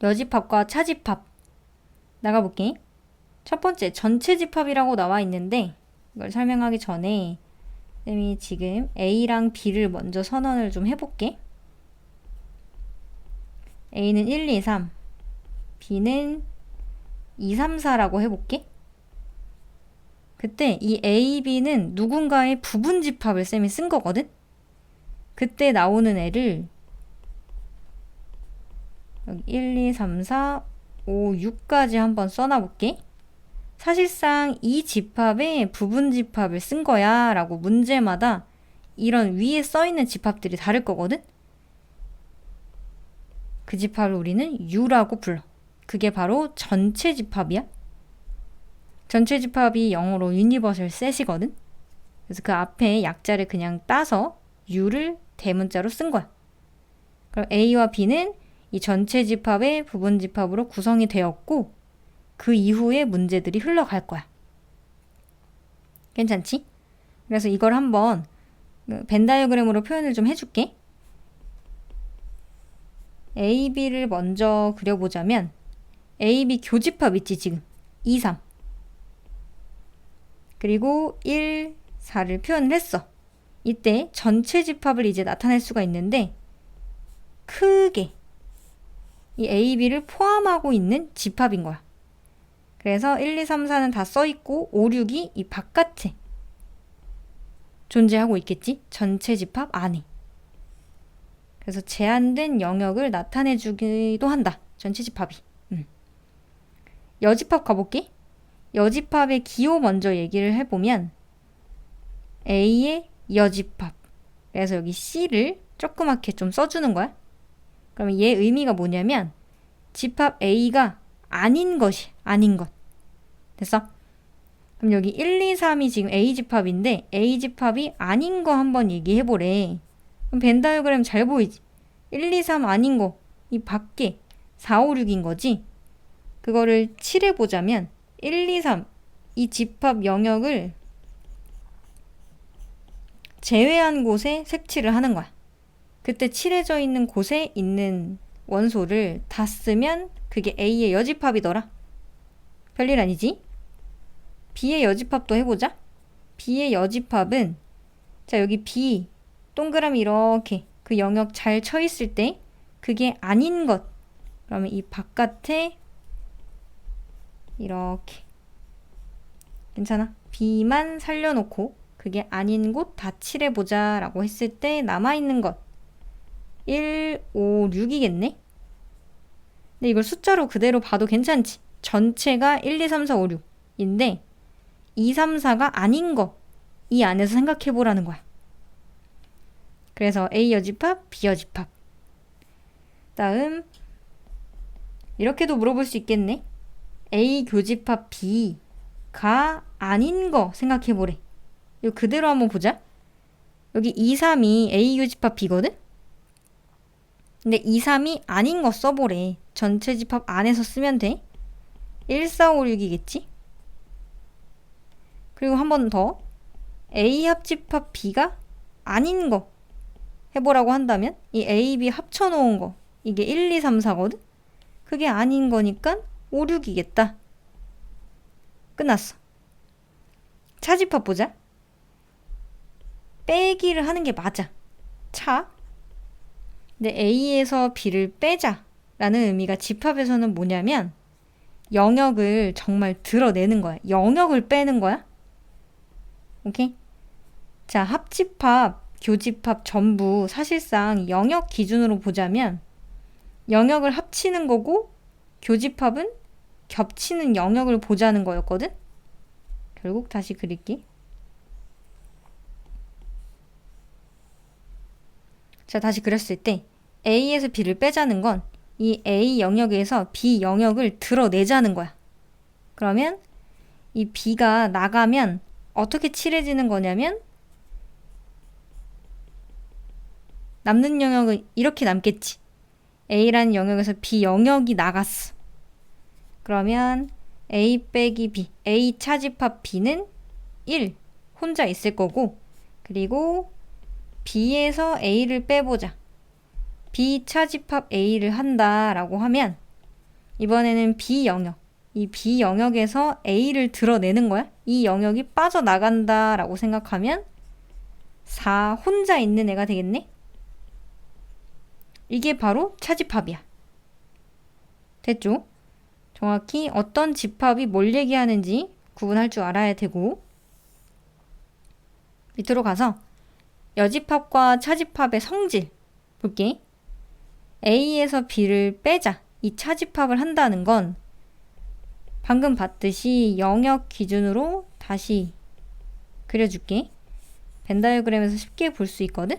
여집합과 차집합 나가볼게. 첫 번째 전체 집합이라고 나와 있는데 이걸 설명하기 전에 쌤이 지금 A랑 B를 먼저 선언을 좀 해볼게. A는 1, 2, 3, B는 2, 3, 4라고 해볼게. 그때 이 A, B는 누군가의 부분 집합을 쌤이 쓴 거거든? 그때 나오는 애를 여기 1, 2, 3, 4, 5, 6까지 한번 써놔볼게. 사실상 이 집합에 부분 집합을 쓴 거야 라고 문제마다 이런 위에 써있는 집합들이 다를 거거든? 그 집합을 우리는 U라고 불러. 그게 바로 전체 집합이야. 전체 집합이 영어로 universal set이거든? 그래서 그 앞에 약자를 그냥 따서 U를 대문자로 쓴 거야. 그럼 A와 B는 이 전체 집합의 부분 집합으로 구성이 되었고 그 이후에 문제들이 흘러갈 거야. 괜찮지? 그래서 이걸 한번 벤 다이어그램으로 표현을 좀 해줄게. A, B를 먼저 그려보자면 A, B 교집합 있지 지금? 2, 3 그리고 1, 4를 표현을 했어. 이때 전체 집합을 이제 나타낼 수가 있는데 크게 이 A, B를 포함하고 있는 집합인 거야. 그래서 1, 2, 3, 4는 다 써있고 5, 6이 이 바깥에 존재하고 있겠지? 전체 집합 안에. 그래서 제한된 영역을 나타내주기도 한다. 전체 집합이. 여집합 가볼게. 여집합의 기호 먼저 얘기를 해보면 A의 여집합. 그래서 여기 C를 조그맣게 좀 써주는 거야. 그러면 얘 의미가 뭐냐면 집합 A가 아닌 것이 아닌 것. 됐어? 그럼 여기 1, 2, 3이 지금 A집합인데 A집합이 아닌 거 한번 얘기해보래. 그럼 벤 다이어그램 잘 보이지? 1, 2, 3 아닌 거. 이 밖에 4, 5, 6인 거지? 그거를 칠해보자면 1, 2, 3 이 집합 영역을 제외한 곳에 색칠을 하는 거야. 그때 칠해져 있는 곳에 있는 원소를 다 쓰면 그게 A의 여집합이더라. 별일 아니지? B의 여집합도 해보자. B의 여집합은 자 여기 B 동그라미 이렇게 그 영역 잘 쳐 있을 때 그게 아닌 것 그러면 이 바깥에 이렇게 괜찮아? B만 살려놓고 그게 아닌 곳 다 칠해보자 라고 했을 때 남아있는 것 1, 5, 6이겠네? 근데 이걸 숫자로 그대로 봐도 괜찮지? 전체가 1, 2, 3, 4, 5, 6인데 2, 3, 4가 아닌 거 이 안에서 생각해보라는 거야. 그래서 A 여집합, B 여집합. 다음 이렇게도 물어볼 수 있겠네. A 교집합 B가 아닌 거 생각해보래. 이거 그대로 한번 보자. 여기 2, 3이 A 교집합 B거든? 근데 2, 3이 아닌 거 써보래. 전체 집합 안에서 쓰면 돼. 1, 4, 5, 6이겠지? 그리고 한 번 더. A 합집합 B가 아닌 거 해보라고 한다면 이 A, B 합쳐놓은 거 이게 1, 2, 3, 4거든? 그게 아닌 거니까 5, 6이겠다. 끝났어. 차집합 보자. 빼기를 하는 게 맞아. 차. 근데 A에서 B를 빼자 라는 의미가 집합에서는 뭐냐면 영역을 정말 드러내는 거야. 영역을 빼는 거야. 오케이? 자, 합집합, 교집합 전부 사실상 영역 기준으로 보자면 영역을 합치는 거고 교집합은 겹치는 영역을 보자는 거였거든? 결국 다시 그릴게. 자, 다시 그렸을 때 A에서 B를 빼자는 건 이 A 영역에서 B 영역을 드러내자는 거야. 그러면 이 B가 나가면 어떻게 칠해지는 거냐면 남는 영역은 이렇게 남겠지. A라는 영역에서 B 영역이 나갔어. 그러면 A 빼기 B, A 차집합 B는 1 혼자 있을 거고 그리고 B에서 A를 빼보자. B 차집합 A를 한다라고 하면 이번에는 B 영역. 이 B 영역에서 A를 드러내는 거야. 이 영역이 빠져나간다 라고 생각하면 4 혼자 있는 애가 되겠네? 이게 바로 차집합이야. 됐죠? 정확히 어떤 집합이 뭘 얘기하는지 구분할 줄 알아야 되고, 밑으로 가서 여집합과 차집합의 성질 볼게. A에서 B를 빼자. 이 차집합을 한다는 건 방금 봤듯이 영역 기준으로 다시 그려줄게. 벤 다이어그램에서 쉽게 볼 수 있거든?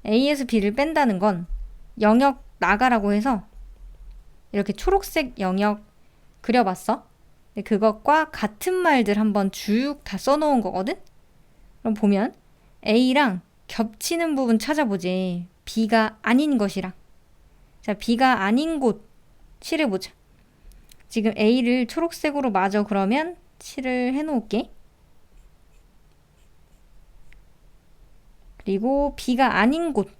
A에서 B를 뺀다는 건 영역 나가라고 해서 이렇게 초록색 영역 그려봤어. 근데 그것과 같은 말들 한번 쭉 다 써놓은 거거든? 그럼 보면 A랑 겹치는 부분 찾아보지. B가 아닌 것이랑. 자, B가 아닌 곳 칠해보자. 지금 A를 초록색으로 마저 그러면 칠을 해놓을게. 그리고 B가 아닌 곳.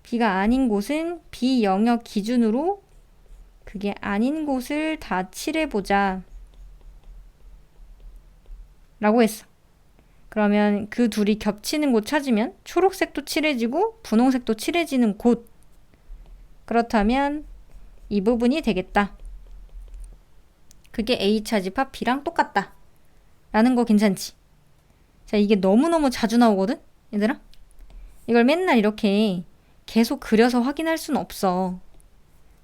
B가 아닌 곳은 B 영역 기준으로 그게 아닌 곳을 다 칠해보자 라고 했어. 그러면 그 둘이 겹치는 곳 찾으면 초록색도 칠해지고 분홍색도 칠해지는 곳. 그렇다면 이 부분이 되겠다. 그게 A 차집합 B랑 똑같다 라는 거 괜찮지? 자, 이게 너무너무 자주 나오거든? 얘들아? 이걸 맨날 이렇게 계속 그려서 확인할 수는 없어.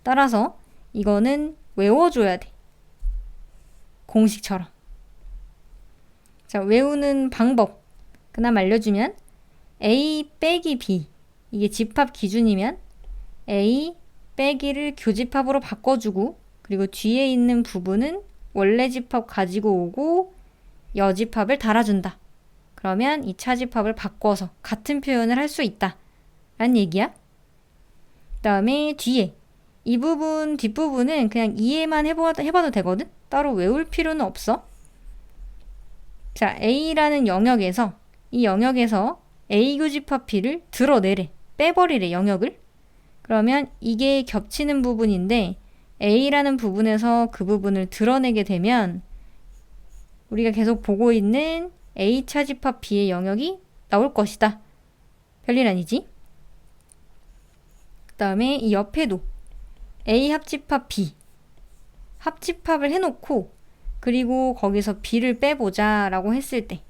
따라서 이거는 외워줘야 돼. 공식처럼. 자, 외우는 방법 그나마 알려주면 A 빼기 B 이게 집합 기준이면 A 빼기를 교집합으로 바꿔주고 그리고 뒤에 있는 부분은 원래 집합 가지고 오고 여집합을 달아준다. 그러면 이 차집합을 바꿔서 같은 표현을 할 수 있다 라는 얘기야. 그 다음에 뒤에 이 부분 뒷부분은 그냥 이해만 해봐도 되거든. 따로 외울 필요는 없어. 자, A라는 영역에서 이 영역에서 A 교집합 B를 드러내래. 빼버리래 영역을. 그러면 이게 겹치는 부분인데 A라는 부분에서 그 부분을 드러내게 되면 우리가 계속 보고 있는 A 차집합 B의 영역이 나올 것이다. 별일 아니지? 그 다음에 이 옆에도 A 합집합 B 합집합을 해놓고 그리고 거기서 B를 빼보자 라고 했을 때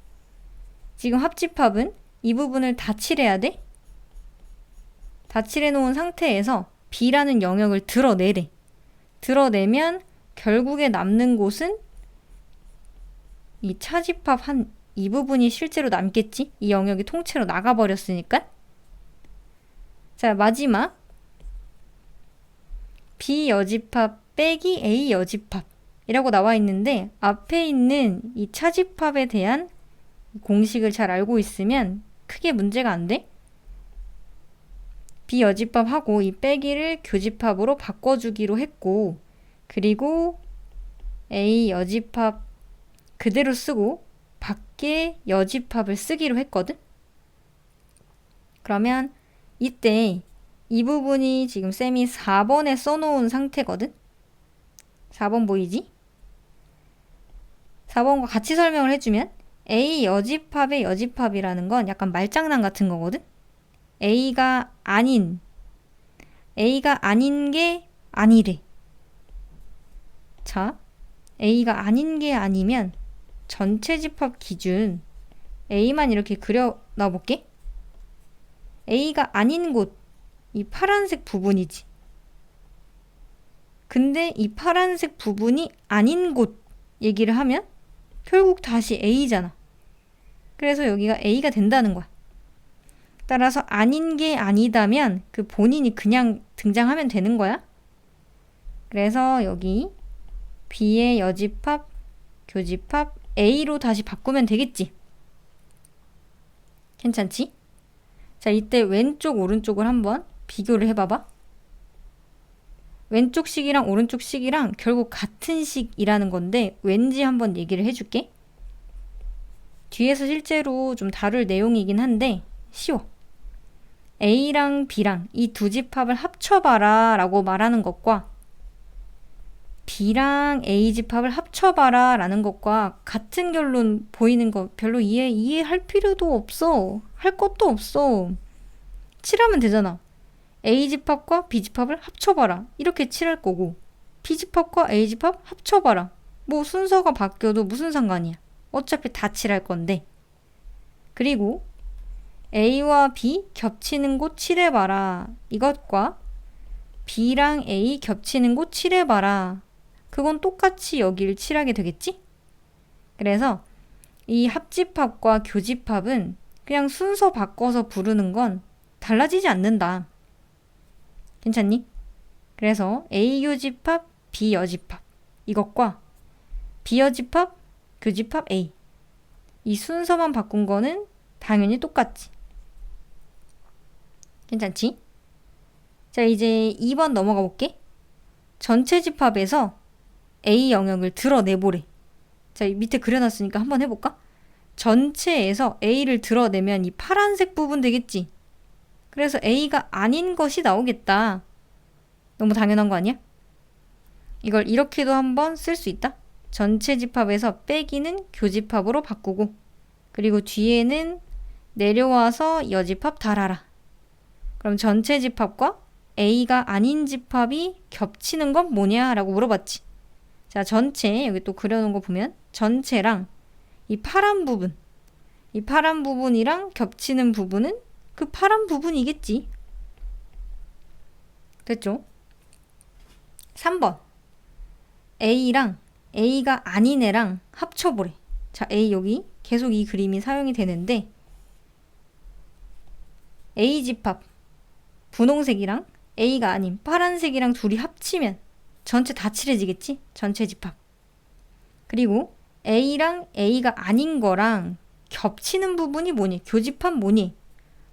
지금 합집합은 이 부분을 다 칠해야 돼? 다 칠해놓은 상태에서 B라는 영역을 드러내래. 드러내면 결국에 남는 곳은 이 차집합 한 이 부분이 실제로 남겠지? 이 영역이 통째로 나가버렸으니까. 자, 마지막 B 여집합 빼기 A 여집합 이라고 나와 있는데 앞에 있는 이 차집합에 대한 공식을 잘 알고 있으면 크게 문제가 안 돼. B 여집합하고 이 빼기를 교집합으로 바꿔주기로 했고 그리고 A 여집합 그대로 쓰고 밖에 여집합을 쓰기로 했거든. 그러면 이때 이 부분이 지금 쌤이 4번에 써놓은 상태거든. 4번 보이지? 4번과 같이 설명을 해주면 A 여집합의 여집합이라는 건 약간 말장난 같은 거거든. A가 아닌 게 아니래. 자, A가 아닌 게 아니면 전체 집합 기준 A만 이렇게 그려 놔볼게. A가 아닌 곳, 이 파란색 부분이지. 근데 이 파란색 부분이 아닌 곳 얘기를 하면 결국 다시 A잖아. 그래서 여기가 A가 된다는 거야. 따라서 아닌 게 아니다면 그 본인이 그냥 등장하면 되는 거야. 그래서 여기 B의 여집합, 교집합 A로 다시 바꾸면 되겠지. 괜찮지? 자, 이때 왼쪽 오른쪽을 한번 비교를 해봐봐. 왼쪽 식이랑 오른쪽 식이랑 결국 같은 식이라는 건데 왠지 한번 얘기를 해줄게. 뒤에서 실제로 좀 다룰 내용이긴 한데 쉬워. A랑 B랑 이 두 집합을 합쳐봐라 라고 말하는 것과 B랑 A 집합을 합쳐봐라 라는 것과 같은 결론 보이는 거 별로 이해할 필요도 없어. 할 것도 없어. 칠하면 되잖아. A 집합과 B 집합을 합쳐봐라. 이렇게 칠할 거고 B 집합과 A 집합 합쳐봐라. 뭐 순서가 바뀌어도 무슨 상관이야. 어차피 다 칠할 건데. 그리고 A와 B 겹치는 곳 칠해봐라. 이것과 B랑 A 겹치는 곳 칠해봐라. 그건 똑같이 여기를 칠하게 되겠지? 그래서 이 합집합과 교집합은 그냥 순서 바꿔서 부르는 건 달라지지 않는다. 괜찮니? 그래서 A 교집합, B 여집합 이것과 B 여집합, 교집합 A 이 순서만 바꾼 거는 당연히 똑같지. 괜찮지? 자, 이제 2번 넘어가 볼게. 전체 집합에서 A 영역을 드러내보래. 자, 밑에 그려놨으니까 한번 해볼까? 전체에서 A를 드러내면 이 파란색 부분 되겠지? 그래서 A가 아닌 것이 나오겠다. 너무 당연한 거 아니야? 이걸 이렇게도 한번 쓸 수 있다. 전체 집합에서 빼기는 교집합으로 바꾸고 그리고 뒤에는 내려와서 여집합 달아라. 그럼 전체 집합과 A가 아닌 집합이 겹치는 건 뭐냐? 라고 물어봤지. 자, 전체 여기 또 그려놓은 거 보면 전체랑 이 파란 부분이랑 겹치는 부분은 그 파란 부분이겠지. 됐죠? 3번 A랑 A가 아닌 애랑 합쳐보래. 자, A 여기 계속 이 그림이 사용이 되는데 A 집합 분홍색이랑 A가 아닌 파란색이랑 둘이 합치면 전체 다 칠해지겠지? 전체 집합. 그리고 A랑 A가 아닌 거랑 겹치는 부분이 뭐니? 교집합 뭐니?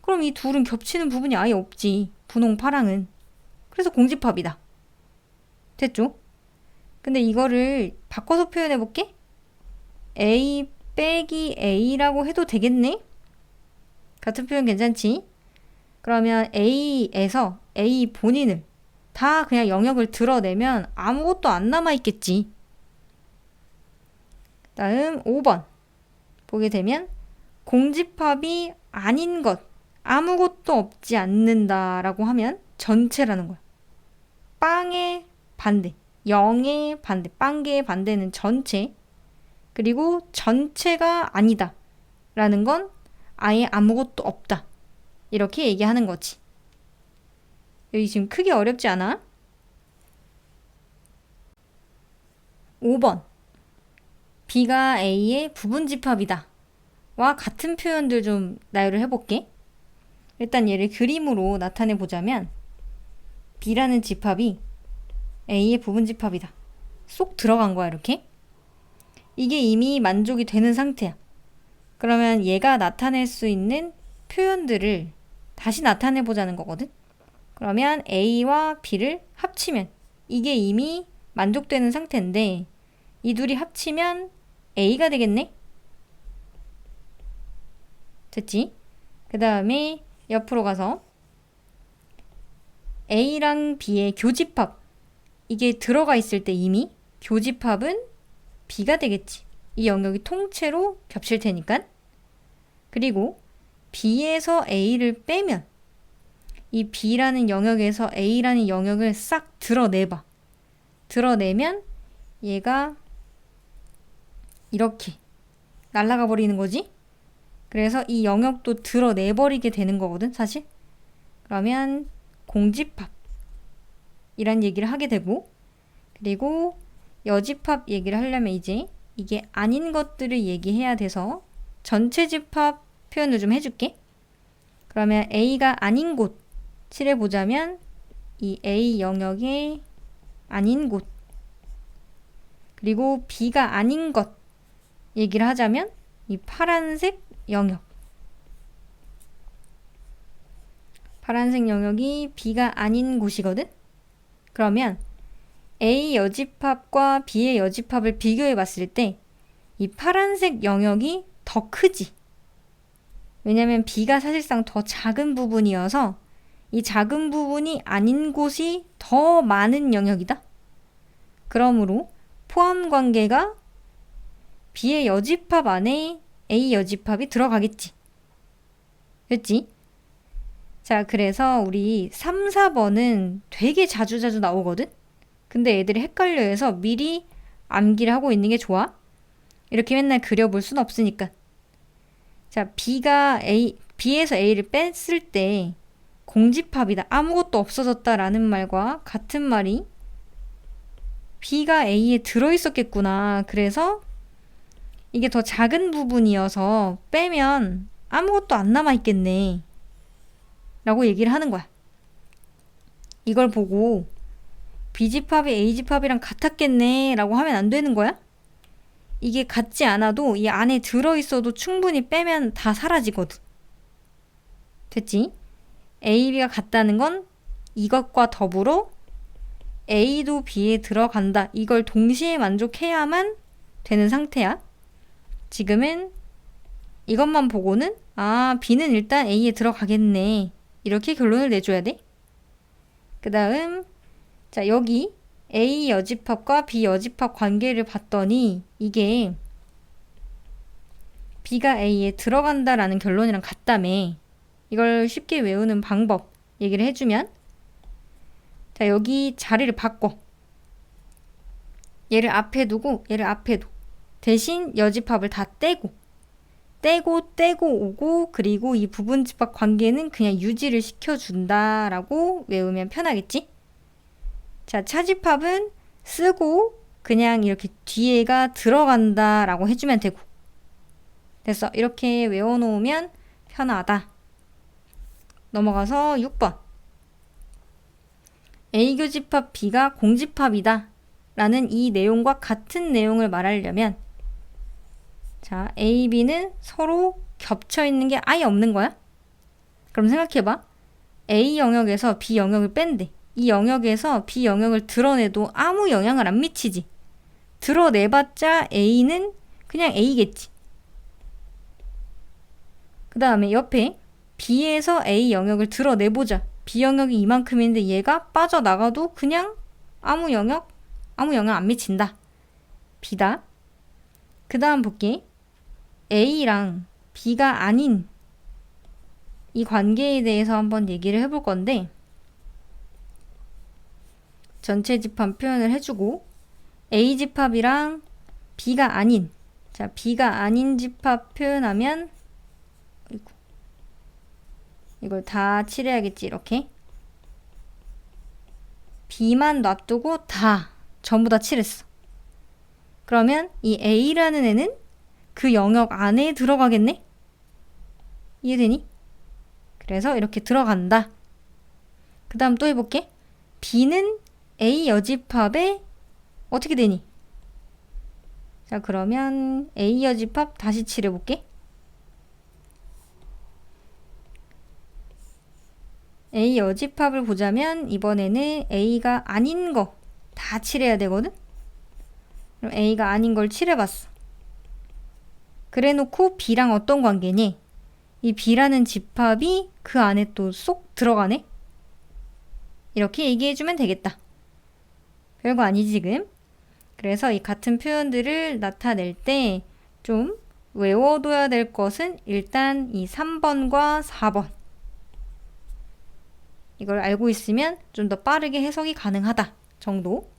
그럼 이 둘은 겹치는 부분이 아예 없지. 분홍 파랑은. 그래서 공집합이다. 됐죠? 근데 이거를 바꿔서 표현해 볼게. A 빼기 A라고 해도 되겠네? 같은 표현 괜찮지? 그러면 A에서 A 본인을 다 그냥 영역을 드러내면 아무것도 안 남아있겠지. 다음 5번 보게 되면 공집합이 아닌 것 아무것도 없지 않는다라고 하면 전체라는 거야. 빵의 반대, 0의 반대, 빵개의 반대는 전체. 그리고 전체가 아니다 라는 건 아예 아무것도 없다. 이렇게 얘기하는 거지. 여기 지금 크게 어렵지 않아? 5번 B가 A의 부분집합이다 와 같은 표현들 좀 나열을 해볼게. 일단 얘를 그림으로 나타내 보자면 B라는 집합이 A의 부분집합이다. 쏙 들어간 거야 이렇게. 이게 이미 만족이 되는 상태야. 그러면 얘가 나타낼 수 있는 표현들을 다시 나타내 보자는 거거든. 그러면 A와 B를 합치면 이게 이미 만족되는 상태인데 이 둘이 합치면 A가 되겠네? 됐지? 그 다음에 옆으로 가서 A랑 B의 교집합 이게 들어가 있을 때 이미 교집합은 B가 되겠지. 이 영역이 통째로 겹칠 테니까. 그리고 B에서 A를 빼면 이 B라는 영역에서 A라는 영역을 싹 드러내봐. 드러내면 얘가 이렇게 날아가 버리는 거지. 그래서 이 영역도 드러내버리게 되는 거거든 사실. 그러면 공집합 이란 얘기를 하게 되고 그리고 여집합 얘기를 하려면 이제 이게 아닌 것들을 얘기해야 돼서 전체 집합 표현을 좀 해줄게. 그러면 A가 아닌 곳 칠해보자면 이 A 영역의 아닌 곳 그리고 B가 아닌 것 얘기를 하자면 이 파란색 영역 파란색 영역이 B가 아닌 곳이거든. 그러면 A 여집합과 B의 여집합을 비교해 봤을 때 이 파란색 영역이 더 크지. 왜냐면 B가 사실상 더 작은 부분이어서 이 작은 부분이 아닌 곳이 더 많은 영역이다. 그러므로 포함 관계가 B의 여집합 안에 A 여집합이 들어가겠지. 됐지? 자, 그래서 우리 3, 4번은 되게 자주 나오거든? 근데 애들이 헷갈려 해서 미리 암기를 하고 있는 게 좋아. 이렇게 맨날 그려볼 순 없으니까. 자, B에서 A를 뺐을 때 공집합이다. 아무것도 없어졌다라는 말과 같은 말이 B가 A에 들어있었겠구나. 그래서 이게 더 작은 부분이어서 빼면 아무것도 안 남아있겠네. 라고 얘기를 하는 거야. 이걸 보고 B집합이 A집합이랑 같았겠네 라고 하면 안 되는 거야? 이게 같지 않아도 이 안에 들어있어도 충분히 빼면 다 사라지거든. 됐지? A, B가 같다는 건 이것과 더불어 A도 B에 들어간다. 이걸 동시에 만족해야만 되는 상태야. 지금은 이것만 보고는 B는 일단 A에 들어가겠네. 이렇게 결론을 내줘야 돼. 그 다음 자, 여기 A 여집합과 B 여집합 관계를 봤더니 이게 B가 A에 들어간다라는 결론이랑 같다며. 이걸 쉽게 외우는 방법 얘기를 해주면 자, 여기 자리를 바꿔. 얘를 앞에 두고 얘를 앞에 둬. 대신 여집합을 다 떼고 오고 그리고 이 부분집합 관계는 그냥 유지를 시켜준다라고 외우면 편하겠지? 자, 차집합은 쓰고 그냥 이렇게 뒤에가 들어간다라고 해주면 되고. 됐어. 이렇게 외워놓으면 편하다. 넘어가서 6번. A교집합 B가 공집합이다 라는 이 내용과 같은 내용을 말하려면 자, A, B는 서로 겹쳐있는 게 아예 없는 거야? 그럼 생각해봐. A 영역에서 B 영역을 뺀대. 이 영역에서 B 영역을 드러내도 아무 영향을 안 미치지. 드러내봤자 A는 그냥 A겠지. 그 다음에 옆에 B에서 A 영역을 드러내보자. B 영역이 이만큼인데 얘가 빠져나가도 그냥 아무 영향 안 미친다. B다. 그 다음 볼게. A랑 B가 아닌 이 관계에 대해서 한번 얘기를 해볼 건데 전체 집합 표현을 해주고 A 집합이랑 B가 아닌 자, B가 아닌 집합 표현하면 이걸 다 칠해야겠지. 이렇게 B만 놔두고 전부 다 칠했어. 그러면 이 A라는 애는 그 영역 안에 들어가겠네? 이해되니? 그래서 이렇게 들어간다. 그 다음 또 해볼게. B는 A 여집합에 어떻게 되니? 자, 그러면 A 여집합 다시 칠해볼게. A 여집합을 보자면 이번에는 A가 아닌 거 다 칠해야 되거든? 그럼 A가 아닌 걸 칠해봤어. 그래놓고 B랑 어떤 관계니? 이 B라는 집합이 그 안에 또 쏙 들어가네? 이렇게 얘기해주면 되겠다. 별거 아니지 지금? 그래서 이 같은 표현들을 나타낼 때 좀 외워둬야 될 것은 일단 이 3번과 4번. 이걸 알고 있으면 좀 더 빠르게 해석이 가능하다 정도.